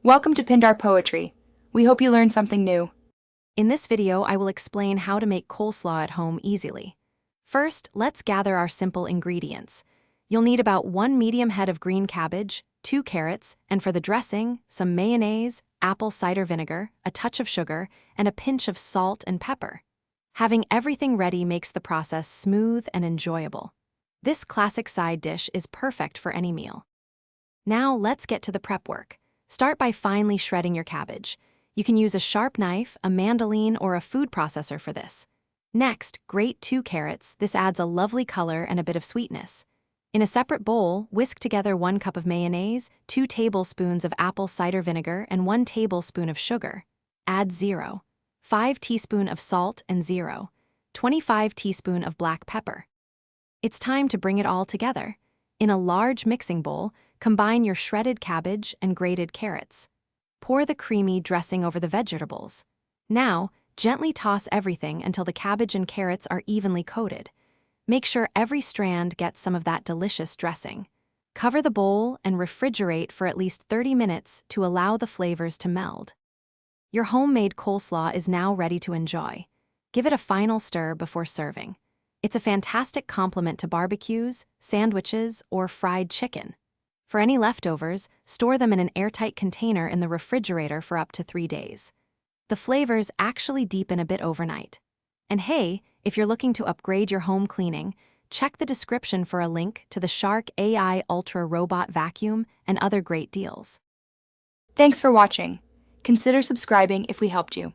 Welcome to Pindar Poetry. We hope you learned something new. In this video, I will explain how to make coleslaw at home easily. First, let's gather our simple ingredients. You'll need about 1 medium head of green cabbage, 2 carrots, and for the dressing, some mayonnaise, apple cider vinegar, a touch of sugar, and a pinch of salt and pepper. Having everything ready makes the process smooth and enjoyable. This classic side dish is perfect for any meal. Now let's get to the prep work. Start by finely shredding your cabbage. You can use a sharp knife, a mandolin, or a food processor for this. Next, grate 2 carrots. This adds a lovely color and a bit of sweetness. In a separate bowl, whisk together 1 cup of mayonnaise, 2 tablespoons of apple cider vinegar, and 1 tablespoon of sugar. Add 0.5 teaspoon of salt and 0.25 teaspoon of black pepper. It's time to bring it all together. In a large mixing bowl, combine your shredded cabbage and grated carrots. Pour the creamy dressing over the vegetables. Now, gently toss everything until the cabbage and carrots are evenly coated. Make sure every strand gets some of that delicious dressing. Cover the bowl and refrigerate for at least 30 minutes to allow the flavors to meld. Your homemade coleslaw is now ready to enjoy. Give it a final stir before serving. It's a fantastic complement to barbecues, sandwiches, or fried chicken. For any leftovers, store them in an airtight container in the refrigerator for up to 3 days. The flavors actually deepen a bit overnight. And hey, if you're looking to upgrade your home cleaning, check the description for a link to the Shark AI Ultra Robot Vacuum and other great deals. Thanks for watching. Consider subscribing if we helped you.